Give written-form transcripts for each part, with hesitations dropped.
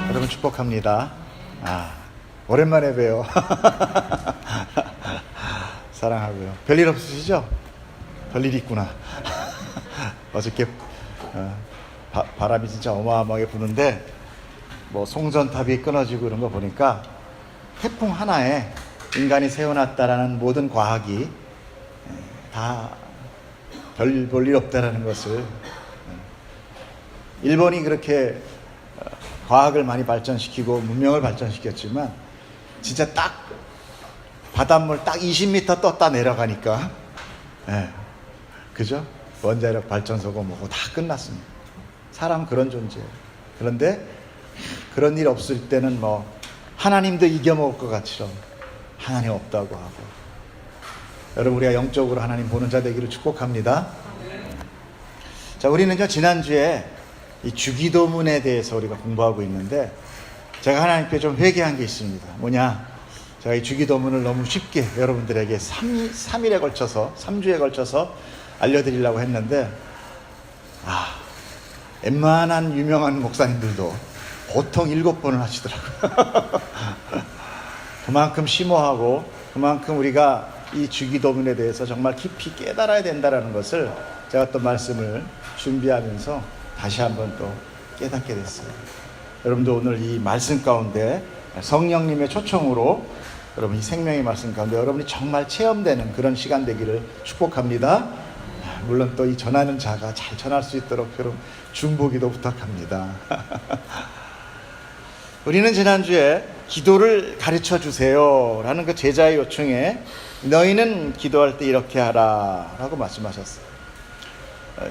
여러분 축복합니다. 오랜만에 봬요. 사랑하고요. 별일 없으시죠? 별일 있구나. 어저께 바람이 진짜 어마어마하게 부는데 뭐 송전탑이 끊어지고 그런 거 보니까 태풍 하나에 인간이 세워놨다라는 모든 과학이 다 별 볼 일 없다라는 것을, 일본이 그렇게 과학을 많이 발전시키고 문명을 발전시켰지만 진짜 딱 바닷물 딱 20m 떴다 내려가니까, 그죠? 원자력 발전소고 뭐고 다 끝났습니다. 사람은 그런 존재예요. 그런데 그런 일 없을 때는 뭐 하나님도 이겨먹을 것 같이럼 하나님 없다고 하고. 여러분, 우리가 영적으로 하나님 보는 자 되기를 축복합니다. 자, 우리는요 지난주에 이 주기도문에 대해서 우리가 공부하고 있는데, 제가 하나님께 좀 회개한 게 있습니다. 뭐냐, 제가 이 주기도문을 너무 쉽게 여러분들에게 3일에 걸쳐서 3주에 걸쳐서 알려드리려고 했는데, 웬만한 유명한 목사님들도 보통 7번을 하시더라고요. 그만큼 심오하고 그만큼 우리가 이 주기도문에 대해서 정말 깊이 깨달아야 된다는 것을 제가 또 말씀을 준비하면서 다시 한번 또 깨닫게 됐어요. 여러분도 오늘 이 말씀 가운데 성령님의 초청으로 여러분 이 생명의 말씀 가운데 여러분이 정말 체험되는 그런 시간 되기를 축복합니다. 물론 또 이 전하는 자가 잘 전할 수 있도록 여러분 중보기도 부탁합니다. 우리는 지난주에 기도를 가르쳐 주세요 라는 그 제자의 요청에 너희는 기도할 때 이렇게 하라 라고 말씀하셨어요.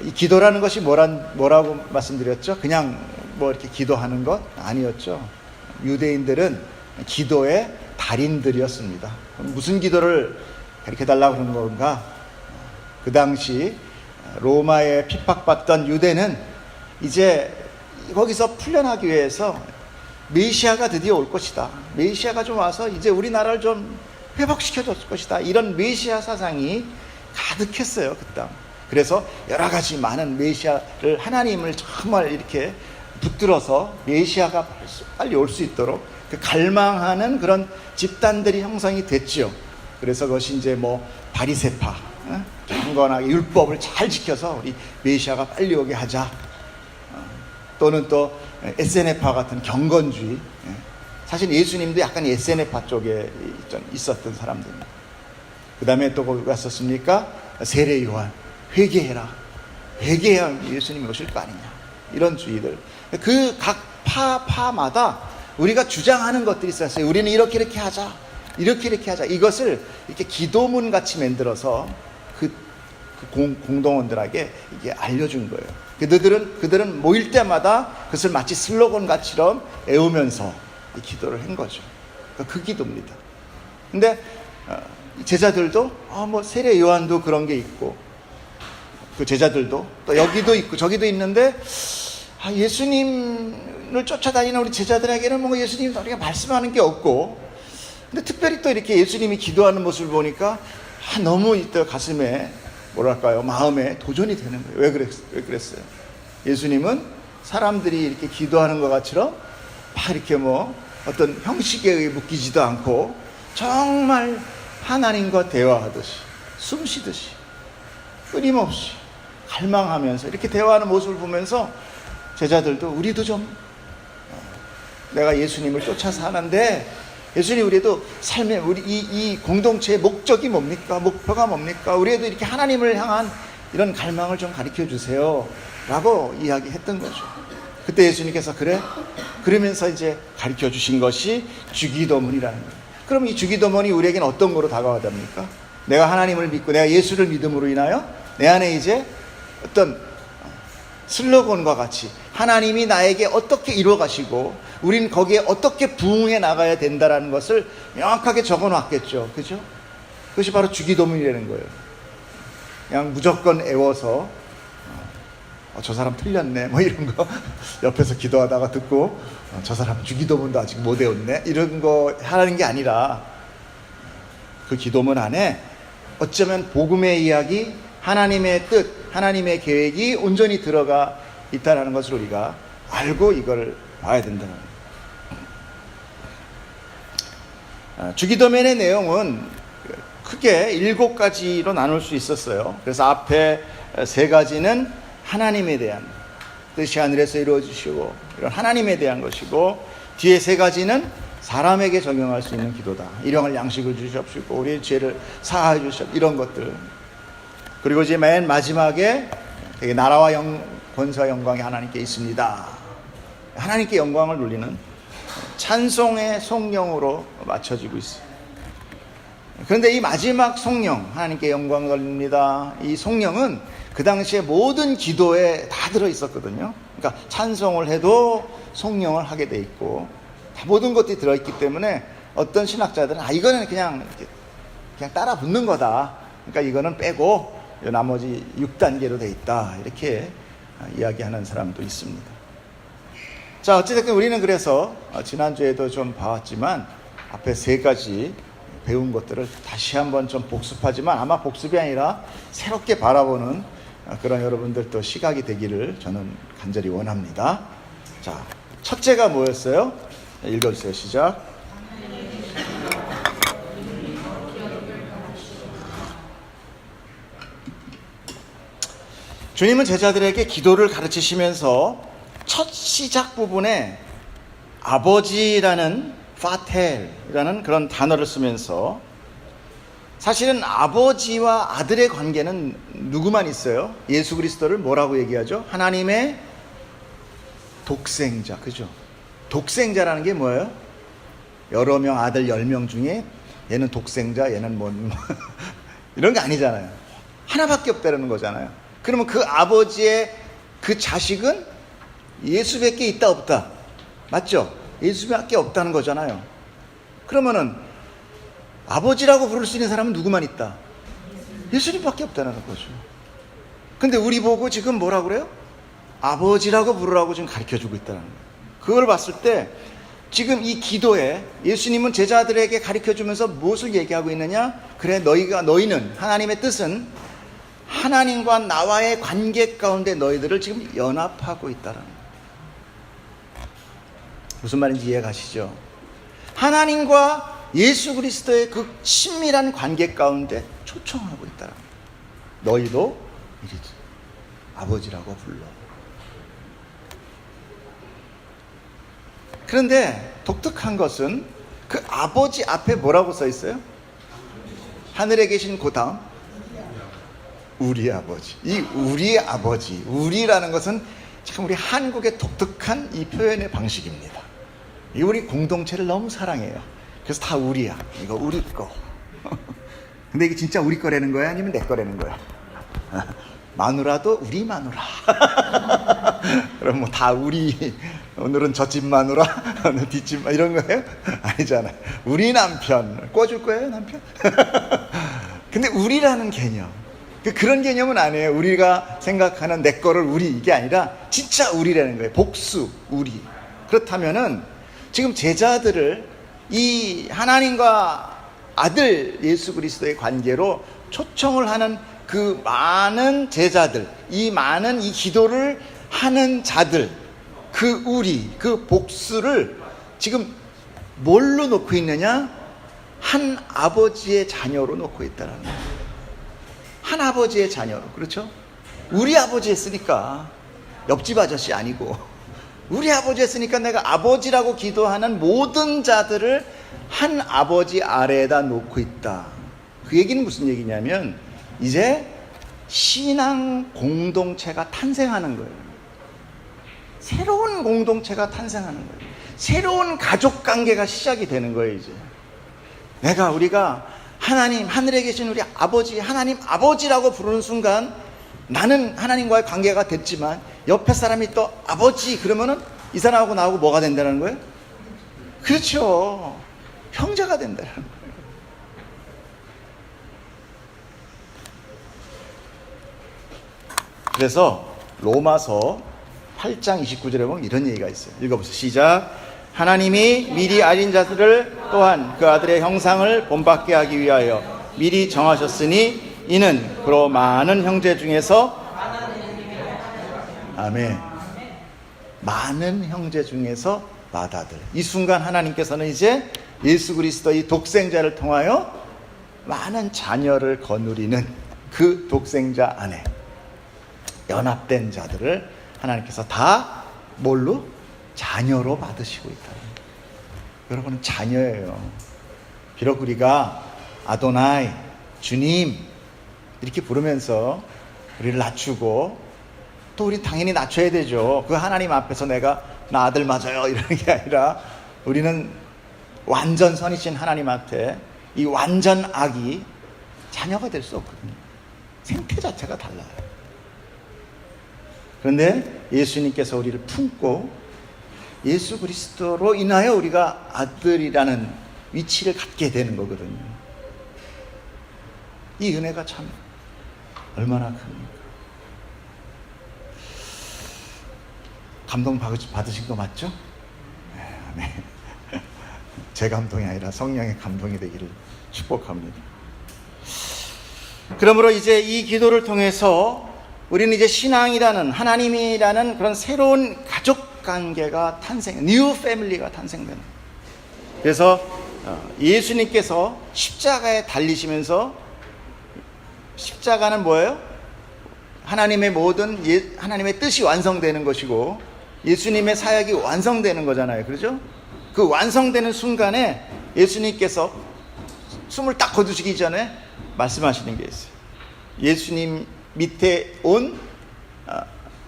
이 기도라는 것이 뭐라고 말씀드렸죠? 그냥 뭐 이렇게 기도하는 것 아니었죠. 유대인들은 기도의 달인들이었습니다. 무슨 기도를 가르쳐달라고 그러는 건가? 그 당시 로마에 핍박받던 유대는 이제 거기서 풀려나기 위해서 메시아가 드디어 올 것이다. 메시아가 좀 와서 이제 우리나라를 좀 회복시켜줄 것이다. 이런 메시아 사상이 가득했어요, 그 땅. 그래서 여러 가지 많은 메시아를, 하나님을 정말 이렇게 붙들어서 메시아가 빨리 올 수 있도록 그 갈망하는 그런 집단들이 형성이 됐지요. 그래서 그것이 이제 뭐 바리새파, 경건하게 율법을 잘 지켜서 우리 메시아가 빨리 오게 하자. 또는 또 에세네파 같은 경건주의. 사실 예수님도 약간 에세네파 쪽에 있었던 사람들입니다. 그 다음에 또 거기 갔었습니까? 세례 요한, 회개해라. 회개해야 예수님이 오실 거 아니냐. 이런 주의들. 그 각 파마다 우리가 주장하는 것들이 있었어요. 우리는 이렇게 하자. 이렇게 하자. 이것을 이렇게 기도문 같이 만들어서 그 공동원들에게 이게 알려준 거예요. 그들은 모일 때마다 그것을 마치 슬로건 같이럼 외우면서 이 기도를 한 거죠. 그 기도입니다. 근데 제자들도 뭐 세례 요한도 그런 게 있고, 그 제자들도 또 여기도 있고 저기도 있는데, 예수님을 쫓아다니는 우리 제자들에게는 뭔가 예수님 우리가 말씀하는 게 없고, 근데 특별히 또 이렇게 예수님이 기도하는 모습을 보니까 너무 이때 가슴에 뭐랄까요, 마음에 도전이 되는 거예요. 왜 그랬어요? 예수님은 사람들이 이렇게 기도하는 것 같이럼 막 이렇게 뭐 어떤 형식에 의해 묶이지도 않고 정말 하나님과 대화하듯이, 숨 쉬듯이 끊임없이 갈망하면서 이렇게 대화하는 모습을 보면서 제자들도 우리도 좀, 내가 예수님을 쫓아 사는데 예수님, 우리도 삶의 우리 이 공동체의 목적이 뭡니까? 목표가 뭡니까? 우리도 이렇게 하나님을 향한 이런 갈망을 좀 가르쳐 주세요 라고 이야기했던 거죠. 그때 예수님께서 그래? 그러면서 이제 가르쳐 주신 것이 주기도문이라는 거예요. 그럼 이 주기도문이 우리에게는 어떤 거로 다가와답니까? 내가 하나님을 믿고 내가 예수를 믿음으로 인하여 내 안에 이제 어떤 슬로건과 같이 하나님이 나에게 어떻게 이루어 가시고 우린 거기에 어떻게 부응해 나가야 된다는 것을 명확하게 적어 놨겠죠. 그죠? 그것이 바로 주기도문이라는 거예요. 그냥 무조건 외워서 저 사람 틀렸네 뭐 이런 거 옆에서 기도하다가 듣고 저 사람 주기도문도 아직 못 외웠네 이런 거 하는 게 아니라 그 기도문 안에 어쩌면 복음의 이야기, 하나님의 뜻, 하나님의 계획이 온전히 들어가 있다는 것을 우리가 알고 이걸 봐야 된다는 거예요. 주기도문의 내용은 크게 7가지로 나눌 수 있었어요. 그래서 앞에 3가지는 하나님에 대한 뜻이 하늘에서 이루어지시고 이런 하나님에 대한 것이고, 뒤에 3가지는 사람에게 적용할 수 있는 기도다. 일용할 양식을 주시옵시고 우리의 죄를 사하여 주시옵시고 이런 것들. 그리고 이제 맨 마지막에 나라와 권세와 영광이 하나님께 있습니다. 하나님께 영광을 돌리는 찬송의 성령으로 맞춰지고 있어요. 그런데 이 마지막 성령, 하나님께 영광 돌립니다. 이 성령은 그 당시에 모든 기도에 다 들어 있었거든요. 그러니까 찬송을 해도 성령을 하게 돼 있고 다 모든 것들이 들어 있기 때문에 어떤 신학자들은 이거는 그냥 따라 붙는 거다. 그러니까 이거는 빼고 나머지 6단계로 돼 있다. 이렇게 이야기하는 사람도 있습니다. 자, 어찌됐든 우리는 그래서 지난주에도 좀 봐왔지만 앞에 3가지 배운 것들을 다시 한번 좀 복습하지만 아마 복습이 아니라 새롭게 바라보는 그런 여러분들도 시각이 되기를 저는 간절히 원합니다. 자, 첫째가 뭐였어요? 읽어주세요. 시작. 주님은 제자들에게 기도를 가르치시면서 첫 시작 부분에 아버지라는 파텔이라는 그런 단어를 쓰면서, 사실은 아버지와 아들의 관계는 누구만 있어요? 예수 그리스도를 뭐라고 얘기하죠? 하나님의 독생자, 그죠? 독생자라는 게 뭐예요? 여러 명 아들 10명 중에 얘는 독생자, 얘는 뭐 이런 게 아니잖아요. 하나밖에 없다는 거잖아요. 그러면 그 아버지의 그 자식은 예수밖에 있다 없다, 맞죠? 예수밖에 없다는 거잖아요. 그러면은 아버지라고 부를 수 있는 사람은 누구만 있다? 예수님밖에 없다는 거죠. 근데 우리 보고 지금 뭐라 그래요? 아버지라고 부르라고 지금 가르쳐주고 있다는 거예요. 그걸 봤을 때 지금 이 기도에 예수님은 제자들에게 가르쳐주면서 무엇을 얘기하고 있느냐? 그래, 너희는 하나님의 뜻은 하나님과 나와의 관계 가운데 너희들을 지금 연합하고 있다는 거예요. 무슨 말인지 이해가시죠? 하나님과 예수 그리스도의 그 친밀한 관계 가운데 초청하고 있다는 거예요. 너희도 아버지라고 불러. 그런데 독특한 것은 그 아버지 앞에 뭐라고 써 있어요? 하늘에 계신 그 다음 우리 아버지. 이 우리의 아버지, 우리라는 것은 참 우리 한국의 독특한 이 표현의 방식입니다. 이 우리 공동체를 너무 사랑해요. 그래서 다 우리야. 이거 우리 거. 근데 이게 진짜 우리 거라는 거야? 아니면 내 거라는 거야? 마누라도 우리 마누라. 그럼 뭐 다 우리. 오늘은 저 집 마누라, 오늘 뒷집 이런 거예요? 아니잖아요. 우리 남편. 꿔줄 거예요, 남편? 근데 우리라는 개념. 그런 개념은 아니에요. 우리가 생각하는 내 거를 우리, 이게 아니라 진짜 우리라는 거예요. 복수, 우리. 그렇다면은 지금 제자들을 이 하나님과 아들 예수 그리스도의 관계로 초청을 하는 그 많은 제자들, 이 많은 이 기도를 하는 자들, 그 우리, 그 복수를 지금 뭘로 놓고 있느냐? 한 아버지의 자녀로 놓고 있다는 거예요. 한 아버지의 자녀로. 그렇죠? 우리 아버지 했으니까 옆집 아저씨 아니고 우리 아버지 했으니까 내가 아버지라고 기도하는 모든 자들을 한 아버지 아래에다 놓고 있다. 그 얘기는 무슨 얘기냐면 이제 신앙 공동체가 탄생하는 거예요. 새로운 공동체가 탄생하는 거예요. 새로운 가족 관계가 시작이 되는 거예요. 이제 우리가 하나님, 하늘에 계신 우리 아버지, 하나님 아버지라고 부르는 순간 나는 하나님과의 관계가 됐지만 옆에 사람이 또 아버지 그러면은 이 사람하고 나하고 뭐가 된다는 거예요? 그렇죠. 형제가 된다는 거예요. 그래서 로마서 8장 29절에 보면 이런 얘기가 있어요. 읽어보세요. 시작. 하나님이 미리 알린 자들을 또한 그 아들의 형상을 본받게 하기 위하여 미리 정하셨으니 이는 그로 많은 형제 중에서 아멘. 많은 형제 중에서 맏아들. 이 순간 하나님께서는 이제 예수 그리스도의 독생자를 통하여 많은 자녀를 거느리는 그 독생자 안에 연합된 자들을 하나님께서 다 뭘로? 자녀로 받으시고 있다. 여러분은 자녀예요. 비록 우리가 아도나이, 주님 이렇게 부르면서 우리를 낮추고 또 우리 당연히 낮춰야 되죠. 그 하나님 앞에서 내가 나 아들 맞아요 이러는 게 아니라 우리는 완전 선이신 하나님 앞에 이 완전 악이 자녀가 될 수 없거든요. 생태 자체가 달라요. 그런데 예수님께서 우리를 품고 예수 그리스도로 인하여 우리가 아들이라는 위치를 갖게 되는 거거든요. 이 은혜가 참 얼마나 큽니까? 감동 받으신 거 맞죠? 네. 제 감동이 아니라 성령의 감동이 되기를 축복합니다. 그러므로 이제 이 기도를 통해서 우리는 이제 신앙이라는 하나님이라는 그런 새로운 가족 관계가 뉴 패밀리가 탄생되는. 그래서 예수님께서 십자가에 달리시면서 십자가는 뭐예요? 하나님의 모든 하나님의 뜻이 완성되는 것이고 예수님의 사역이 완성되는 거잖아요. 그렇죠? 그 완성되는 순간에 예수님께서 숨을 딱 거두시기 전에 말씀하시는 게 있어요. 예수님 밑에 온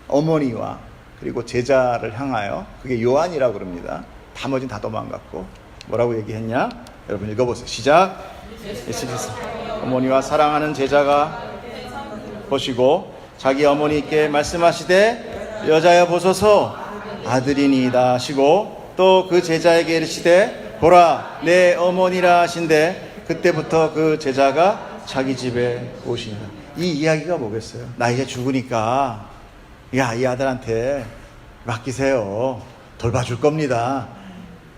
어머니와 그리고 제자를 향하여, 그게 요한이라고 그럽니다. 나머지는 다 도망갔고 뭐라고 얘기했냐? 여러분 읽어보세요. 시작. 예수께서 어머니와 사랑하는 제자가 보시고 자기 어머니께 말씀하시되 여자여 보소서 아들이니이다 하시고 또 그 제자에게 이르시되 보라 내 어머니라 하신대 그때부터 그 제자가 자기 집에 오시니라. 이 이야기가 뭐겠어요? 나 이제 죽으니까 야, 이 아들한테 맡기세요. 돌봐줄 겁니다.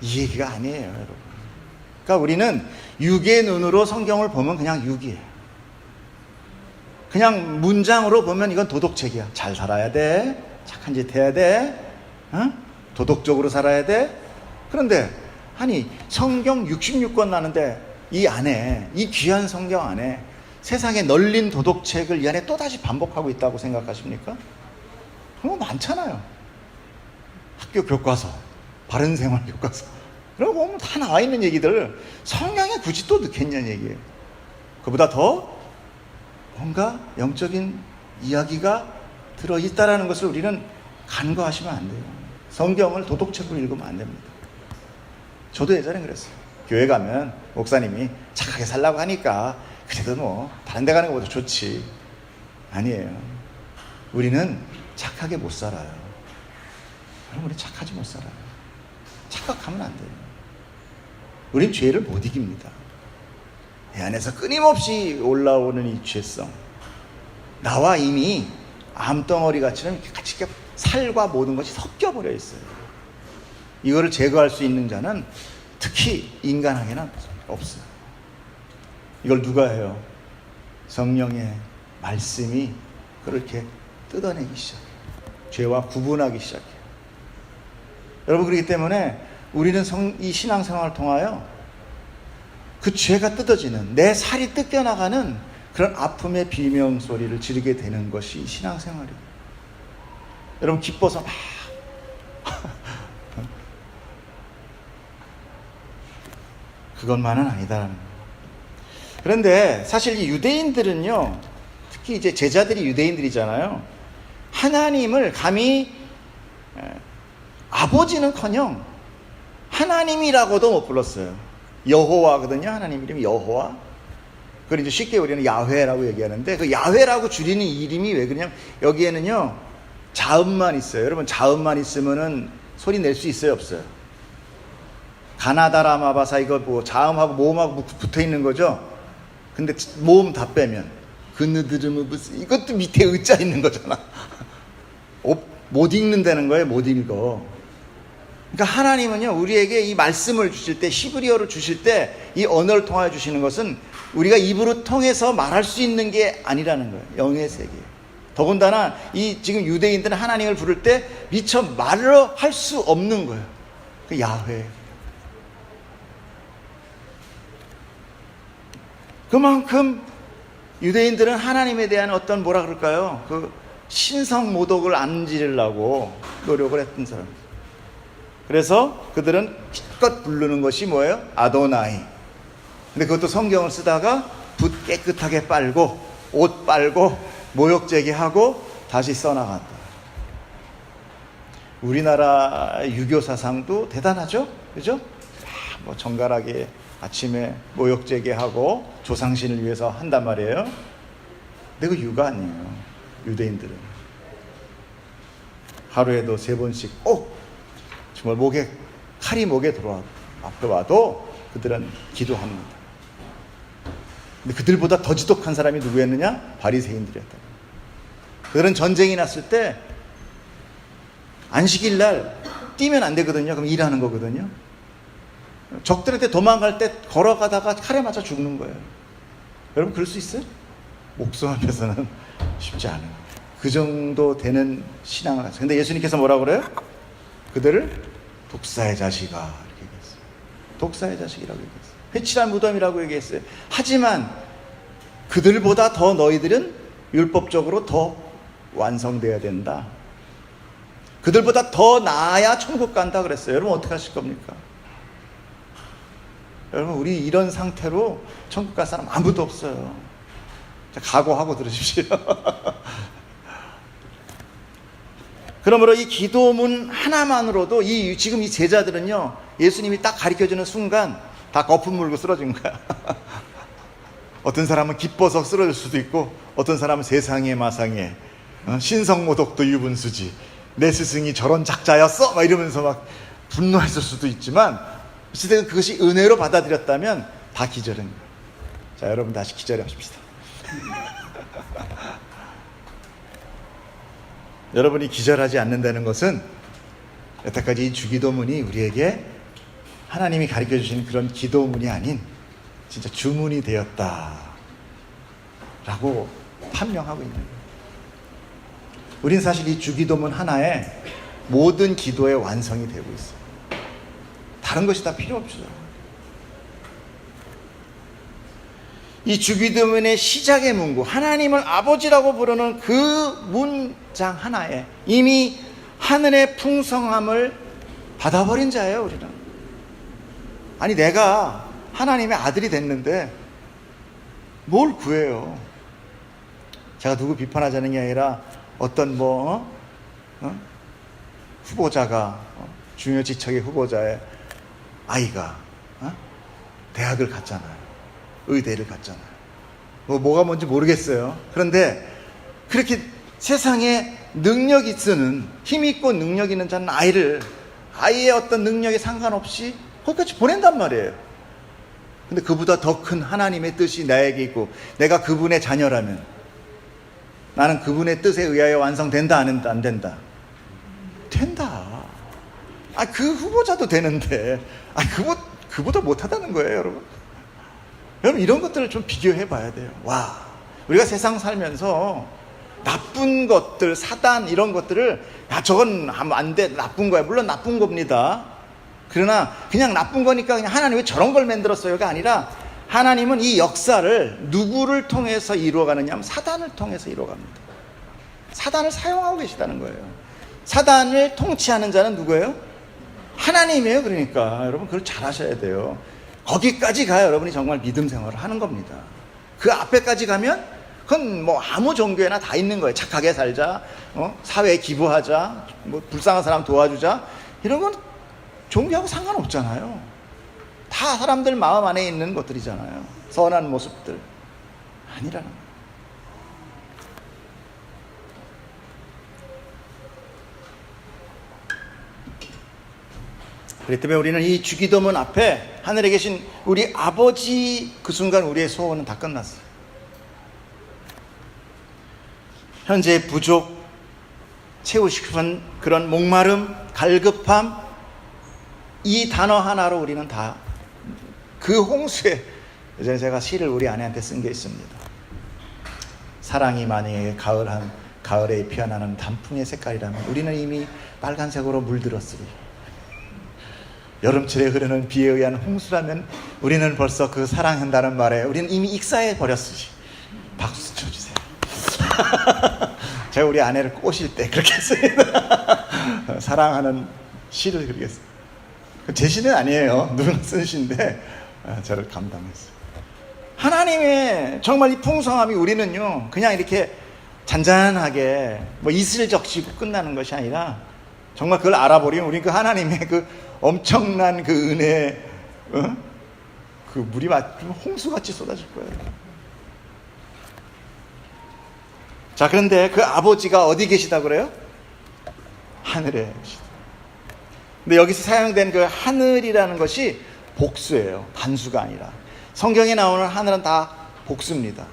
이 얘기가 아니에요, 여러분. 그러니까 우리는 육의 눈으로 성경을 보면 그냥 육이에요. 그냥 문장으로 보면 이건 도덕책이야. 잘 살아야 돼. 착한 짓 해야 돼. 도덕적으로 살아야 돼. 그런데 아니 성경 66권 나는데 이 안에, 이 귀한 성경 안에 세상에 널린 도덕책을 이 안에 또다시 반복하고 있다고 생각하십니까? 그런 거 많잖아요. 학교 교과서, 바른생활 교과서 그런 거 보면 다 나와 있는 얘기들 성경에 굳이 또 넣겠냐는 얘기예요. 그보다 더 뭔가 영적인 이야기가 들어있다라는 것을 우리는 간과하시면 안 돼요. 성경을 도덕책으로 읽으면 안 됩니다. 저도 예전에 그랬어요. 교회 가면 목사님이 착하게 살라고 하니까 그래도 뭐 다른 데 가는 것보다 좋지. 아니에요. 우리는 착하게 못 살아요. 여러분, 우리 착하지 못 살아요. 착각하면 안 돼요. 우린 죄를 못 이깁니다. 내 안에서 끊임없이 올라오는 이 죄성, 나와 이미 암덩어리같이는 이렇게 같이 살과 모든 것이 섞여버려 있어요. 이거를 제거할 수 있는 자는 특히 인간에게는 없어요. 이걸 누가 해요? 성령의 말씀이 그렇게 뜯어내기 시작해요. 죄와 구분하기 시작해요. 여러분, 그렇기 때문에 우리는 이 신앙생활을 통하여 그 죄가 뜯어지는, 내 살이 뜯겨나가는 그런 아픔의 비명소리를 지르게 되는 것이 신앙생활이에요. 여러분, 기뻐서 막 그것만은 아니다라는 거예요. 그런데 사실 이 유대인들은요, 특히 이제 제자들이 유대인들이잖아요. 하나님을 감히 아버지는커녕 하나님이라고도 못 불렀어요. 여호와거든요. 하나님 이름이 여호와. 그걸 이제 쉽게 우리는 야훼라고 얘기하는데, 그 야훼라고 줄이는 이름이 왜 그러냐면 여기에는요 자음만 있어요. 여러분, 자음만 있으면은 소리 낼 수 있어요, 없어요? 가나다라마바사, 이거 뭐 자음하고 모음하고 붙어 있는 거죠. 근데 모음 다 빼면 그느드르무브스, 이것도 밑에 의자 있는 거잖아. 못 읽는다는 거예요. 못 읽어. 그러니까 하나님은요, 우리에게 이 말씀을 주실 때, 히브리어로 주실 때 이 언어를 통하여 주시는 것은 우리가 입으로 통해서 말할 수 있는 게 아니라는 거예요. 영의 세계. 더군다나 이 지금 유대인들은 하나님을 부를 때 미처 말로 할 수 없는 거예요. 그 야훼. 그만큼 유대인들은 하나님에 대한 어떤 뭐라 그럴까요? 그 신성 모독을 안 지르려고 노력을 했던 사람들. 그래서 그들은 기껏 부르는 것이 뭐예요? 아도나이. 근데 그것도 성경을 쓰다가 붓 깨끗하게 빨고 옷 빨고 모욕죄게 하고 다시 써나간다. 우리나라 유교 사상도 대단하죠? 그죠? 뭐 정갈하게 아침에 모욕죄게 하고 조상신을 위해서 한단 말이에요. 근데 그 유가 아니에요. 유대인들은 하루에도 3번씩 정말 칼이 목에 들어와 앞에 와도 그들은 기도합니다. 근데 그들보다 더 지독한 사람이 누구였느냐? 바리새인들이었다. 그들은 전쟁이 났을 때 안식일 날 뛰면 안 되거든요. 그럼 일하는 거거든요. 적들한테 도망갈 때 걸어가다가 칼에 맞아 죽는 거예요. 여러분 그럴 수 있어요? 목숨 앞에서는 쉽지 않아요. 그 정도 되는 신앙을 하죠. 근데 예수님께서 뭐라고 그래요? 그들을 독사의 자식아 이렇게 얘기했어요. 독사의 자식이라고 얘기했어요. 회칠한 무덤이라고 얘기했어요. 하지만 그들보다 더 너희들은 율법적으로 더 완성돼야 된다. 그들보다 더 나아야 천국 간다 그랬어요. 여러분 어떻게 하실 겁니까? 여러분 우리 이런 상태로 천국 갈 사람 아무도 없어요. 각오하고 들으십시오. 그러므로 이 기도문 하나만으로도 지금 이 제자들은요, 예수님이 딱 가르쳐주는 순간 다 거품 물고 쓰러진 거야. 어떤 사람은 기뻐서 쓰러질 수도 있고, 어떤 사람은 세상에 마상에 신성모독도 유분수지, 내 스승이 저런 작자였어? 막 이러면서 막 분노했을 수도 있지만, 어쨌든 그것이 은혜로 받아들였다면 다 기절한 거예요. 자, 여러분 다시 기절하십시다. 여러분이 기절하지 않는다는 것은 여태까지 이 주기도문이 우리에게 하나님이 가르쳐 주신 그런 기도문이 아닌 진짜 주문이 되었다라고 판명하고 있는 거예요. 우린 사실 이 주기도문 하나에 모든 기도의 완성이 되고 있어요. 다른 것이 다 필요 없죠. 이 주기도문의 시작의 문구, 하나님을 아버지라고 부르는 그 문장 하나에 이미 하늘의 풍성함을 받아버린 자예요, 우리는. 아니, 내가 하나님의 아들이 됐는데 뭘 구해요? 제가 누구 비판하자는 게 아니라 어떤 후보자가 중요지척의 후보자의 아이가 대학을 갔잖아요. 의대를 갔잖아요. 뭐가 뭔지 모르겠어요. 그런데 그렇게 세상에 능력이 쓰는, 힘있고 능력 있는 자는 아이의 어떤 능력에 상관없이 거기까지 보낸단 말이에요. 근데 그보다 더 큰 하나님의 뜻이 나에게 있고 내가 그분의 자녀라면 나는 그분의 뜻에 의하여 완성된다, 안 된다? 된다. 그 후보자도 되는데 그보다 못하다는 거예요, 여러분. 여러분 이런 것들을 좀 비교해 봐야 돼요. 와, 우리가 세상 살면서 나쁜 것들, 사단 이런 것들을 저건 하면 안 돼, 나쁜 거야. 물론 나쁜 겁니다. 그러나 그냥 나쁜 거니까 그냥 하나님 왜 저런 걸 만들었어요가 아니라 하나님은 이 역사를 누구를 통해서 이루어가느냐 하면 사단을 통해서 이루어갑니다. 사단을 사용하고 계시다는 거예요. 사단을 통치하는 자는 누구예요? 하나님이에요. 그러니까 여러분 그걸 잘 하셔야 돼요. 거기까지 가야 여러분이 정말 믿음 생활을 하는 겁니다. 그 앞에까지 가면 그건 아무 종교에나 다 있는 거예요. 착하게 살자, 사회에 기부하자, 불쌍한 사람 도와주자, 이런 건 종교하고 상관없잖아요. 다 사람들 마음 안에 있는 것들이잖아요. 선한 모습들 아니라는 거예요. 그렇기 때문에 우리는 이 주기도문 앞에 하늘에 계신 우리 아버지, 그 순간 우리의 소원은 다 끝났어요. 현재 부족, 채우고 싶은 그런 목마름, 갈급함, 이 단어 하나로 우리는 다 그 홍수에, 예전에 제가 시를 우리 아내한테 쓴 게 있습니다. 사랑이 만약에 가을에 피어나는 단풍의 색깔이라면 우리는 이미 빨간색으로 물들었으리. 여름철에 흐르는 비에 의한 홍수라면 우리는 벌써 그 사랑한다는 말에 우리는 이미 익사해 버렸으리. 박수 쳐주세요. 제가 우리 아내를 꼬실 때 그렇게 했습니다. 사랑하는 시를 그렇게 했어요. 제 시는 아니에요. 누구나 쓴 시인데 저를 감당했어요. 하나님의 정말 이 풍성함이 우리는요 그냥 이렇게 잔잔하게 뭐 이슬 적시고 끝나는 것이 아니라 정말 그걸 알아버리면 우리 그 하나님의 그 엄청난 그 은혜, 그 물이 홍수같이 쏟아질 거예요. 자, 그런데 그 아버지가 어디 계시다 그래요? 하늘에 계시다. 근데 여기서 사용된 그 하늘이라는 것이 복수예요. 단수가 아니라. 성경에 나오는 하늘은 다 복수입니다.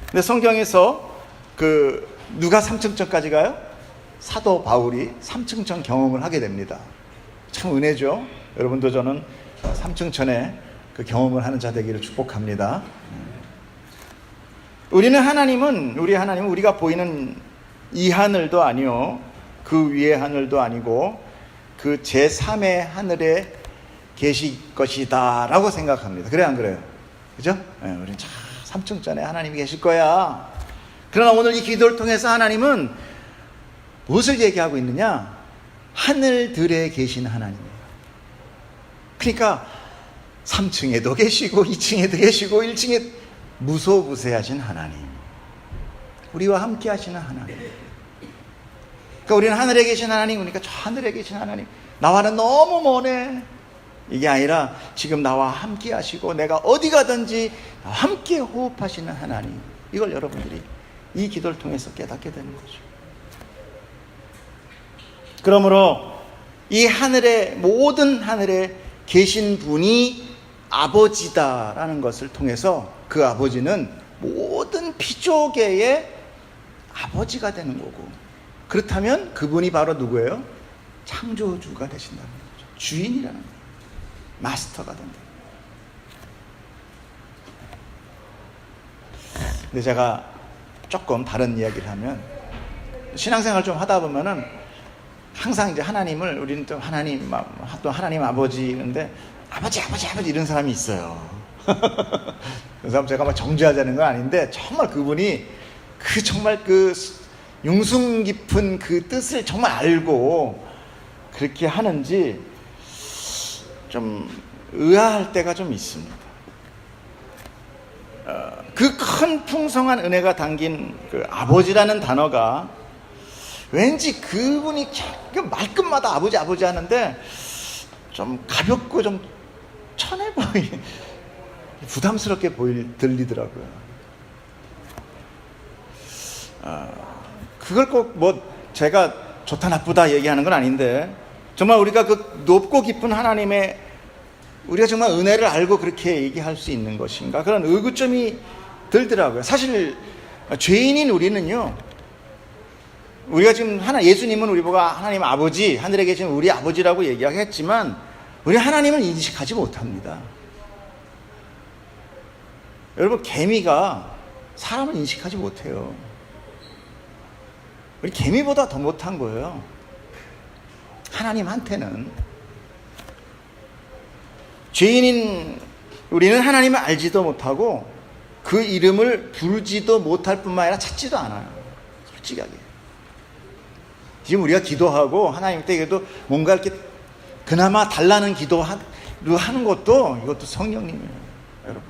근데 성경에서 그 누가 3층천까지 가요? 사도 바울이 3층천 경험을 하게 됩니다. 참 은혜죠. 여러분도 저는 3층천에 그 경험을 하는 자 되기를 축복합니다. 우리 하나님은 우리가 보이는 이 하늘도 아니요, 그 위의 하늘도 아니고 그 제3의 하늘에 계실 것이다 라고 생각합니다. 그래 안 그래요? 그죠? 네, 우리는 참 3층전에 하나님이 계실 거야. 그러나 오늘 이 기도를 통해서 하나님은 무엇을 얘기하고 있느냐? 하늘들에 계신 하나님이에요. 그러니까 3층에도 계시고 2층에도 계시고 1층에 무소부세하신 하나님, 우리와 함께 하시는 하나님. 그러니까 우리는 하늘에 계신 하나님, 그러니까 저 하늘에 계신 하나님, 나와는 너무 머네, 이게 아니라 지금 나와 함께 하시고 내가 어디 가든지 함께 호흡하시는 하나님, 이걸 여러분들이 이 기도를 통해서 깨닫게 되는 거죠. 그러므로 이 하늘에, 모든 하늘에 계신 분이 아버지다라는 것을 통해서 그 아버지는 모든 피조계의 아버지가 되는 거고, 그렇다면 그분이 바로 누구예요? 창조주가 되신다는 거죠. 주인이라는 거예요. 마스터가 된다. 근데 제가 조금 다른 이야기를 하면, 신앙생활 좀 하다 보면은 항상 이제 하나님을, 우리는 또 하나님 아버지, 근데 아버지 이런 사람이 있어요. 그래서 제가 막 정죄하자는 건 아닌데, 정말 그분이 정말 그 융숭 깊은 그 뜻을 정말 알고 그렇게 하는지 좀 의아할 때가 좀 있습니다. 그 큰 풍성한 은혜가 담긴 그 아버지라는 단어가 왠지 그분이 말끝마다 아버지 하는데 좀 가볍고 좀 천해 부담스럽게 들리더라고요. 그걸 꼭 뭐 제가 좋다 나쁘다 얘기하는 건 아닌데, 정말 우리가 그 높고 깊은 하나님의, 우리가 정말 은혜를 알고 그렇게 얘기할 수 있는 것인가, 그런 의구점이 들더라고요. 사실 죄인인 우리는요, 우리가 지금 예수님은 우리 보고 하나님 아버지, 하늘에 계신 우리 아버지라고 얘기하겠지만 우리 하나님을 인식하지 못합니다. 여러분, 개미가 사람을 인식하지 못해요. 우리 개미보다 더 못한 거예요. 하나님한테는. 죄인인 우리는 하나님을 알지도 못하고 그 이름을 부르지도 못할 뿐만 아니라 찾지도 않아요. 솔직하게. 지금 우리가 기도하고 하나님 댁에도 뭔가 이렇게 그나마 달라는 기도하는 것도, 이것도 성령님이에요. 여러분,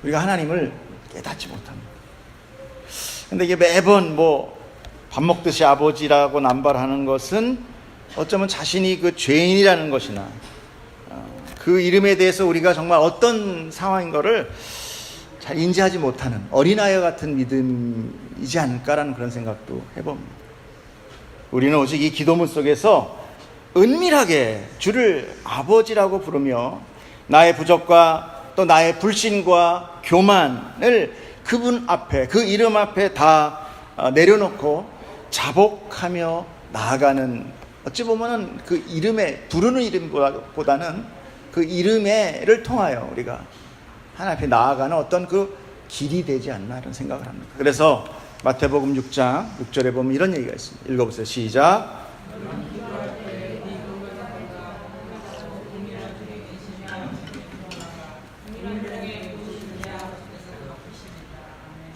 우리가 하나님을 깨닫지 못합니다. 근데 이게 매번 밥 먹듯이 아버지라고 남발하는 것은 어쩌면 자신이 그 죄인이라는 것이나 그 이름에 대해서 우리가 정말 어떤 상황인 거를 잘 인지하지 못하는 어린아이 같은 믿음이지 않을까라는 그런 생각도 해봅니다. 우리는 오직 이 기도문 속에서 은밀하게 주를 아버지라고 부르며 나의 부족과 또 나의 불신과 교만을 그분 앞에, 그 이름 앞에 다 내려놓고 자복하며 나아가는, 어찌 보면은 그 이름에, 부르는 이름보다는 그 이름에를 통하여 우리가 하나님 앞에 나아가는 어떤 그 길이 되지 않나 이런 생각을 합니다. 그래서 마태복음 6장 6절에 보면 이런 얘기가 있습니다. 읽어보세요. 시작.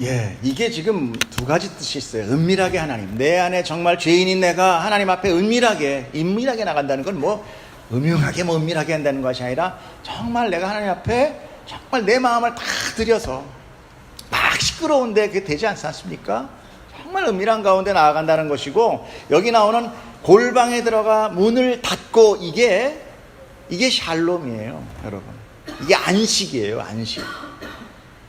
예, 이게 지금 두 가지 뜻이 있어요. 은밀하게 하나님, 내 안에 정말 죄인인 내가 하나님 앞에 은밀하게 나간다는 건 뭐 음흉하게 은밀하게 한다는 것이 아니라 정말 내가 하나님 앞에 정말 내 마음을 다 들여서 막 시끄러운데 그게 되지 않지 않습니까? 정말 은밀한 가운데 나아간다는 것이고, 여기 나오는 골방에 들어가 문을 닫고, 이게 샬롬이에요, 여러분. 이게 안식이에요, 안식.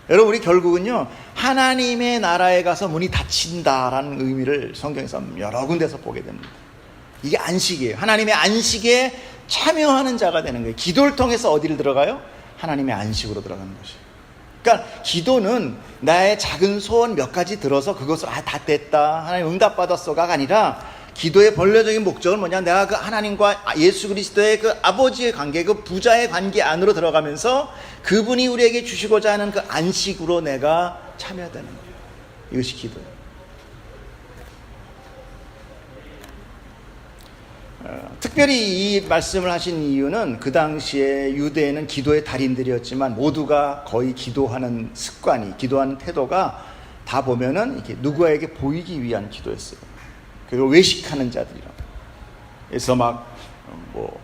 여러분, 우리 결국은요, 하나님의 나라에 가서 문이 닫힌다라는 의미를 성경에서 여러 군데서 보게 됩니다. 이게 안식이에요. 하나님의 안식에 참여하는 자가 되는 거예요. 기도를 통해서 어디를 들어가요? 하나님의 안식으로 들어가는 것이에요. 그러니까 기도는 나의 작은 소원 몇 가지 들어서 그것을 다 됐다, 하나님 응답받았어가 아니라, 기도의 본래적인 목적은 뭐냐, 내가 그 하나님과 예수 그리스도의 그 아버지의 관계, 그 부자의 관계 안으로 들어가면서 그분이 우리에게 주시고자 하는 그 안식으로 내가 참여되는 거예요. 이것이 기도예요. 특별히 이 말씀을 하신 이유는, 그 당시에 유대에는 기도의 달인들이었지만 모두가 거의 기도하는 습관이, 기도하는 태도가 다 보면은 이렇게 누구에게 보이기 위한 기도였어요. 그리고 외식하는 자들이라고. 그래서 뭐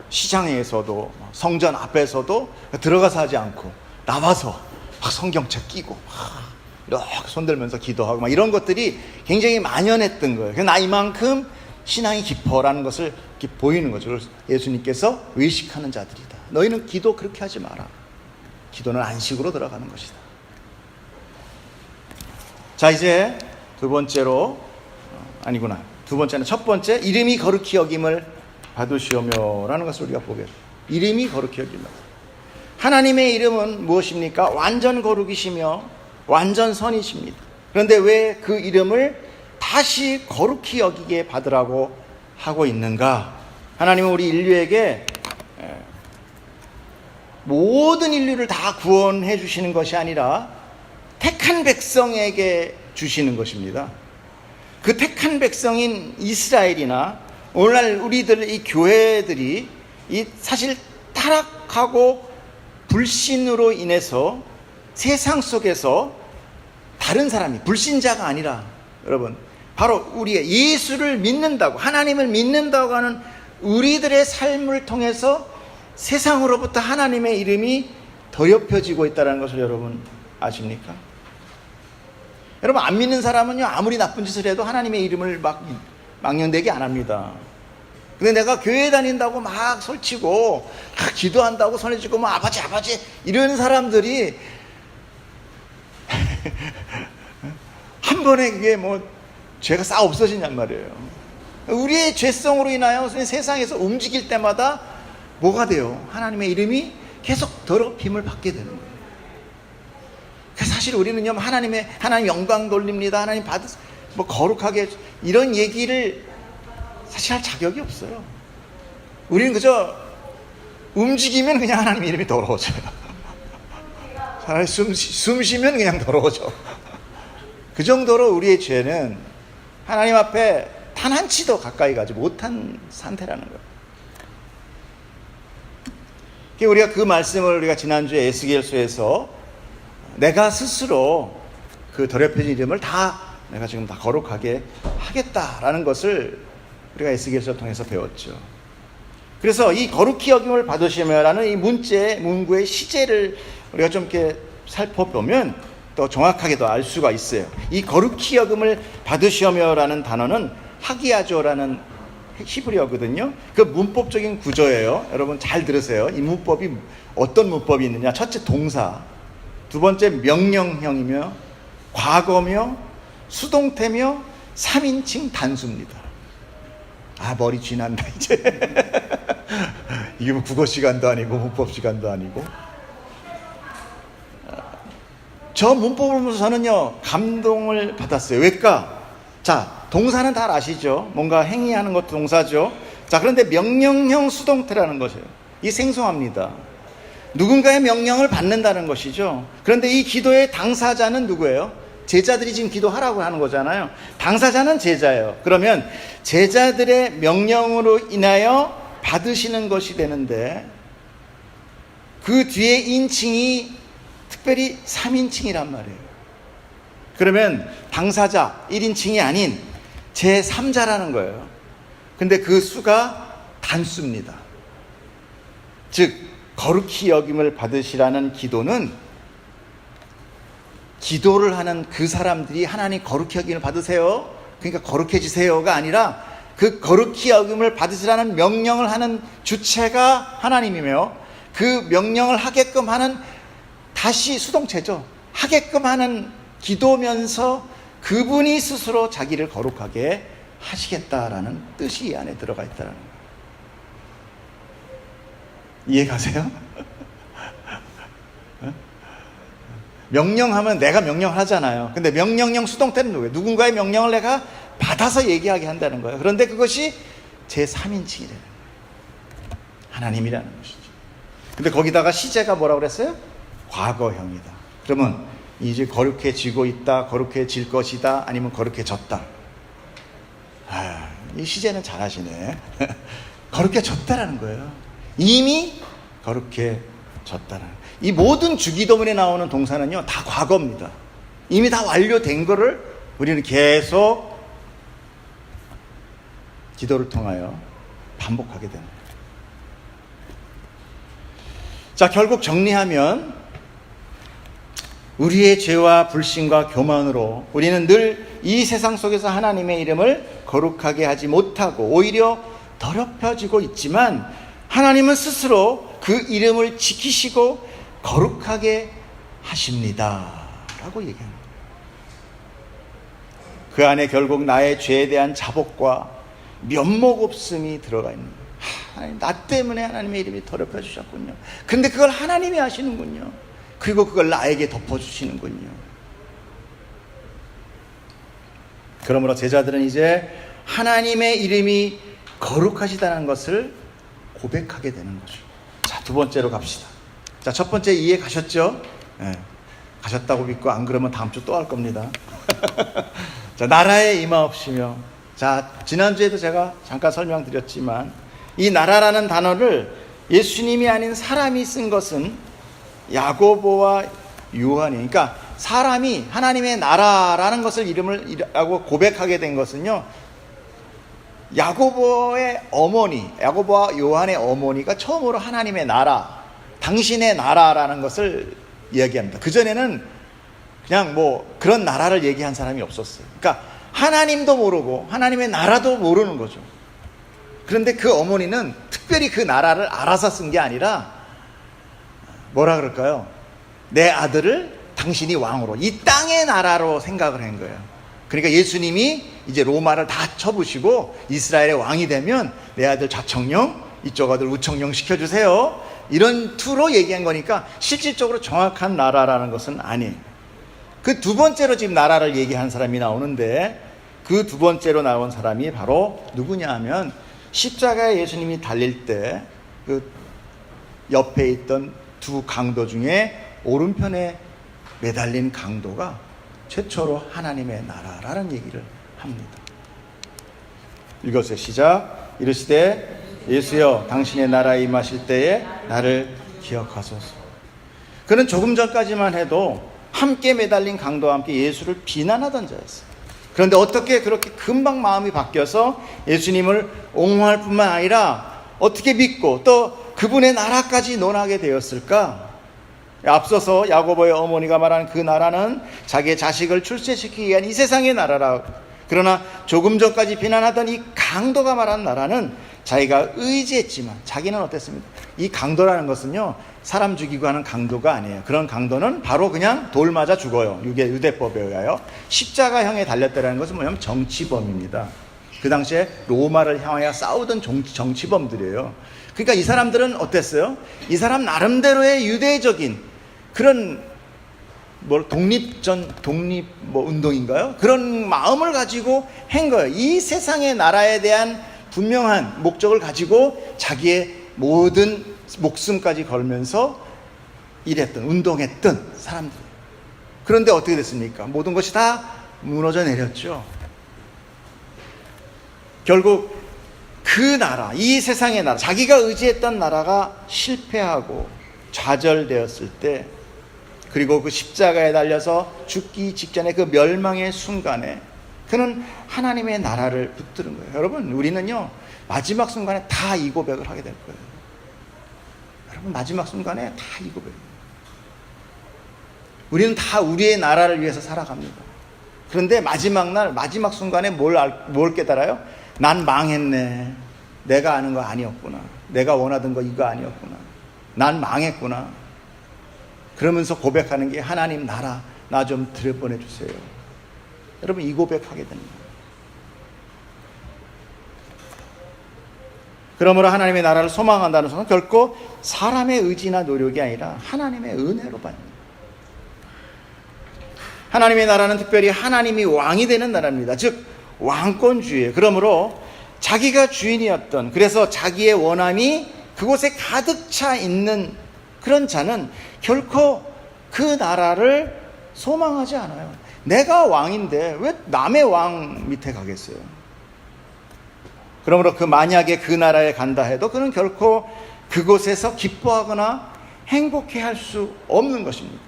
시장에서도 성전 앞에서도 들어가서 하지 않고 나와서 막 성경책 끼고 이렇게 손들면서 기도하고 막 이런 것들이 굉장히 만연했던 거예요. 그래서 나 이만큼 신앙이 깊어라는 것을 이렇게 보이는 거죠. 그래서 예수님께서 외식하는 자들이다, 너희는 기도 그렇게 하지 마라. 기도는 안식으로 들어가는 것이다. 자, 이제 두 번째는 첫 번째, 이름이 거룩히 여김을 받으시오며라는 것을 우리가 보게 돼요. 이름이 거룩히 여김을. 하나님의 이름은 무엇입니까? 완전 거룩이시며 완전 선이십니다. 그런데 왜 그 이름을 다시 거룩히 여기게 받으라고 하고 있는가? 하나님은 우리 인류에게 모든 인류를 다 구원해 주시는 것이 아니라 택한 백성에게 주시는 것입니다. 그 택한 백성인 이스라엘이나 오늘날 우리들 이 교회들이 이 사실 타락하고 불신으로 인해서 세상 속에서 다른 사람이, 불신자가 아니라 여러분, 바로 우리의 예수를 믿는다고, 하나님을 믿는다고 하는 우리들의 삶을 통해서 세상으로부터 하나님의 이름이 더럽혀지고 있다는 것을 여러분 아십니까? 여러분, 안 믿는 사람은요, 아무리 나쁜 짓을 해도 하나님의 이름을 막 망령되게 안 합니다. 근데 내가 교회 다닌다고 막 설치고 기도한다고 손에 쥐고 뭐 아버지 이런 사람들이 한 번에 그게 뭐 죄가 싹 없어지냔 말이에요. 우리의 죄성으로 인하여 세상에서 움직일 때마다 뭐가 돼요? 하나님의 이름이 계속 더럽힘을 받게 되는 거예요. 사실 우리는요, 하나님 영광 돌립니다, 하나님 뭐 거룩하게, 이런 얘기를 사실 할 자격이 없어요. 우리는 그저 움직이면 그냥 하나님 이름이 더러워져요. 차라리 숨 쉬면 그냥 더러워져. 그 정도로 우리의 죄는 하나님 앞에 단 한 치도 가까이 가지 못한 상태라는 거예요. 우리가 그 말씀을 우리가 지난주에 에스겔서에서 내가 스스로 그 더럽혀진 이름을 내가 지금 다 거룩하게 하겠다라는 것을 우리가 에스겔서를 통해서 배웠죠. 그래서 이 거룩히 여김을 받으시며라는 이 문구의 시제를 우리가 좀 이렇게 살펴보면 또 정확하게 더 알 수가 있어요. 이 거룩히 여김을 받으시며라는 단어는 하기야조라는 히브리어거든요. 그 문법적인 구조예요. 여러분 잘 들으세요. 이 문법이 어떤 문법이 있느냐? 첫째, 동사. 두 번째, 명령형이며 과거며 수동태며 3인칭 단수입니다. 머리 쥐난다 이제. 이게 뭐 국어 시간도 아니고 문법 시간도 아니고. 저 문법을 보면서 저는요 감동을 받았어요. 왜일까? 자, 동사는 다 아시죠? 뭔가 행위하는 것도 동사죠. 자, 그런데 명령형 수동태라는 것이에요. 이 생소합니다. 누군가의 명령을 받는다는 것이죠. 그런데 이 기도의 당사자는 누구예요? 제자들이 지금 기도하라고 하는 거잖아요. 당사자는 제자예요. 그러면 제자들의 명령으로 인하여 받으시는 것이 되는데, 그 뒤에 인칭이 특별히 3인칭이란 말이에요. 그러면 당사자 1인칭이 아닌 제3자라는 거예요. 근데 그 수가 단수입니다. 즉 거룩히 여김을 받으시라는 기도는, 기도를 하는 그 사람들이 하나님 거룩히 여김을 받으세요, 그러니까 거룩해지세요가 아니라 그 거룩히 여김을 받으시라는 명령을 하는 주체가 하나님이며, 그 명령을 하게끔 하는, 다시 수동체죠, 하게끔 하는 기도면서 그분이 스스로 자기를 거룩하게 하시겠다라는 뜻이 이 안에 들어가 있다는 거예요. 이해가세요? 명령하면 내가 명령을 하잖아요. 근데 명령형 수동태는 누구예요? 누군가의 명령을 내가 받아서 얘기하게 한다는 거예요. 그런데 그것이 제3인칭이래요. 하나님이라는 것이죠. 근데 거기다가 시제가 뭐라고 그랬어요? 과거형이다. 그러면 이제 거룩해지고 있다, 거룩해질 것이다, 아니면 거룩해졌다. 이 시제는 잘하시네. 거룩해졌다라는 거예요. 이미 거룩해졌다라는. 이 모든 주기도문에 나오는 동사는요, 다 과거입니다. 이미 다 완료된 거를 우리는 계속 기도를 통하여 반복하게 됩니다. 자, 결국 정리하면 우리의 죄와 불신과 교만으로 우리는 늘 이 세상 속에서 하나님의 이름을 거룩하게 하지 못하고 오히려 더럽혀지고 있지만, 하나님은 스스로 그 이름을 지키시고 거룩하게 하십니다 라고 얘기합니다. 그 안에 결국 나의 죄에 대한 자복과 면목 없음이 들어가 있는 거예요. 하나님, 나 때문에 하나님의 이름이 더럽혀 주셨군요. 근데 그걸 하나님이 하시는군요. 그리고 그걸 나에게 덮어주시는군요. 그러므로 제자들은 이제 하나님의 이름이 거룩하시다는 것을 고백하게 되는 거죠. 자, 두 번째로 갑시다. 자, 첫 번째 이해 가셨죠? 네, 가셨다고 믿고, 안 그러면 다음 주 또 할 겁니다. 자, 나라에 임하옵시며. 자, 지난주에도 제가 잠깐 설명드렸지만, 이 나라라는 단어를 예수님이 아닌 사람이 쓴 것은 야고보와 요한이, 그러니까 사람이 하나님의 나라라는 것을 이름이라고 고백하게 된 것은요, 야고보의 어머니, 야고보와 요한의 어머니가 처음으로 하나님의 나라, 당신의 나라라는 것을 이야기합니다. 그전에는 그냥 뭐 그런 나라를 얘기한 사람이 없었어요. 그러니까 하나님도 모르고 하나님의 나라도 모르는 거죠. 그런데 그 어머니는 특별히 그 나라를 알아서 쓴 게 아니라 뭐라 그럴까요? 내 아들을 당신이 왕으로, 이 땅의 나라로 생각을 한 거예요. 그러니까 예수님이 이제 로마를 다 쳐부시고 이스라엘의 왕이 되면 내 아들 좌청령, 이쪽 아들 우청령 시켜주세요, 이런 투로 얘기한 거니까 실질적으로 정확한 나라라는 것은 아니에요. 그 두 번째로 지금 나라를 얘기한 사람이 나오는데, 그 두 번째로 나온 사람이 바로 누구냐 하면, 십자가에 예수님이 달릴 때 그 옆에 있던 두 강도 중에 오른편에 매달린 강도가 최초로 하나님의 나라라는 얘기를 합니다. 읽었어요. 시작. 이르시되 예수여 당신의 나라에 임하실 때에 나를 기억하소서. 그는 조금 전까지만 해도 함께 매달린 강도와 함께 예수를 비난하던 자였어요. 그런데 어떻게 그렇게 금방 마음이 바뀌어서 예수님을 옹호할 뿐만 아니라 어떻게 믿고 또 그분의 나라까지 논하게 되었을까? 앞서서 야고보의 어머니가 말한 그 나라는 자기의 자식을 출세시키기 위한 이 세상의 나라라고, 그러나 조금 전까지 비난하던 이 강도가 말한 나라는 자기가 의지했지만, 자기는 어땠습니까? 이 강도라는 것은요, 사람 죽이고 하는 강도가 아니에요. 그런 강도는 바로 그냥 돌 맞아 죽어요. 유대법에 의하여. 십자가형에 달렸다는 것은 뭐냐면 정치범입니다. 그 당시에 로마를 향하여 싸우던 정치범들이에요. 그러니까 이 사람들은 어땠어요? 이 사람 나름대로의 유대적인 그런 독립 운동인가요? 그런 마음을 가지고 한 거예요. 이 세상의 나라에 대한 분명한 목적을 가지고 자기의 모든 목숨까지 걸면서 일했던, 운동했던 사람들. 그런데 어떻게 됐습니까? 모든 것이 다 무너져 내렸죠. 결국 그 나라, 이 세상의 나라, 자기가 의지했던 나라가 실패하고 좌절되었을 때, 그리고 그 십자가에 달려서 죽기 직전에 그 멸망의 순간에 그는 하나님의 나라를 붙드는 거예요. 여러분, 우리는요 마지막 순간에 다 이 고백을 하게 될 거예요. 여러분, 마지막 순간에 다 이 고백. 우리는 다 우리의 나라를 위해서 살아갑니다. 그런데 마지막 날, 마지막 순간에 뭘 깨달아요? 난 망했네. 내가 아는 거 아니었구나. 내가 원하던 거 이거 아니었구나. 난 망했구나. 그러면서 고백하는 게 하나님 나라 나 좀 들여보내 주세요. 여러분, 이 고백하게 됩니다. 그러므로 하나님의 나라를 소망한다는 것은 결코 사람의 의지나 노력이 아니라 하나님의 은혜로 받는, 하나님의 나라는 특별히 하나님이 왕이 되는 나라입니다. 즉 왕권주의예요. 그러므로 자기가 주인이었던, 그래서 자기의 원함이 그곳에 가득 차 있는 그런 자는 결코 그 나라를 소망하지 않아요. 내가 왕인데 왜 남의 왕 밑에 가겠어요? 그러므로 만약에 그 나라에 간다 해도 그는 결코 그곳에서 기뻐하거나 행복해할 수 없는 것입니다.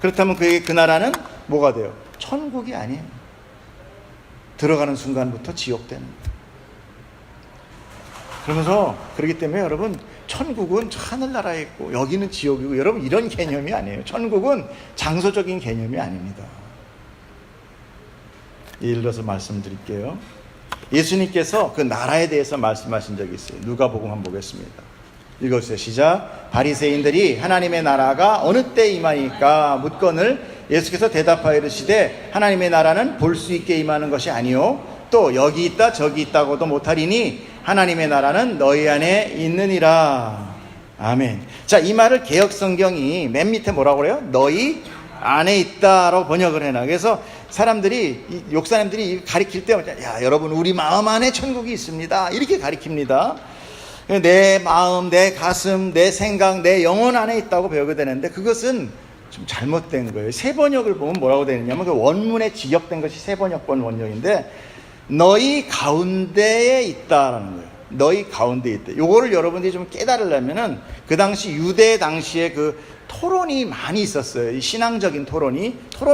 그렇다면 그에게 그 나라는 뭐가 돼요? 천국이 아니에요. 들어가는 순간부터 지옥되는 거예요. 그러면서 그렇기 때문에 여러분, 천국은 하늘나라에 있고 여기는 지옥이고, 여러분 이런 개념이 아니에요. 천국은 장소적인 개념이 아닙니다. 예를 들어서 말씀드릴게요. 예수님께서 그 나라에 대해서 말씀하신 적이 있어요. 누가복음 한번 보겠습니다. 읽어주세요. 시작. 바리새인들이 하나님의 나라가 어느 때 임하니까 묻거늘 예수께서 대답하여 이르시되 하나님의 나라는 볼 수 있게 임하는 것이 아니요 또 여기 있다 저기 있다고도 못하리니 하나님의 나라는 너희 안에 있느니라. 아멘. 자, 이 말을 개역성경이 맨 밑에 뭐라고 그래요? 너희 안에 있다라고 번역을 해놔. 그래서 사람들이, 목사님들이 가리킬 때, 야, 여러분, 우리 마음 안에 천국이 있습니다. 이렇게 가리킵니다. 내 마음, 내 가슴, 내 생각, 내 영혼 안에 있다고 배우게 되는데, 그것은 좀 잘못된 거예요. 세 번역을 보면 뭐라고 되느냐면, 그 원문에 직역된 것이 세 번역본 원역인데, 너희 가운데에 있다라는 거예요. 너희 가운데에 있다. 요거를 여러분들이 좀 깨달으려면은, 그 당시, 유대 당시에 그 토론이 많이 있었어요. 이 신앙적인 토론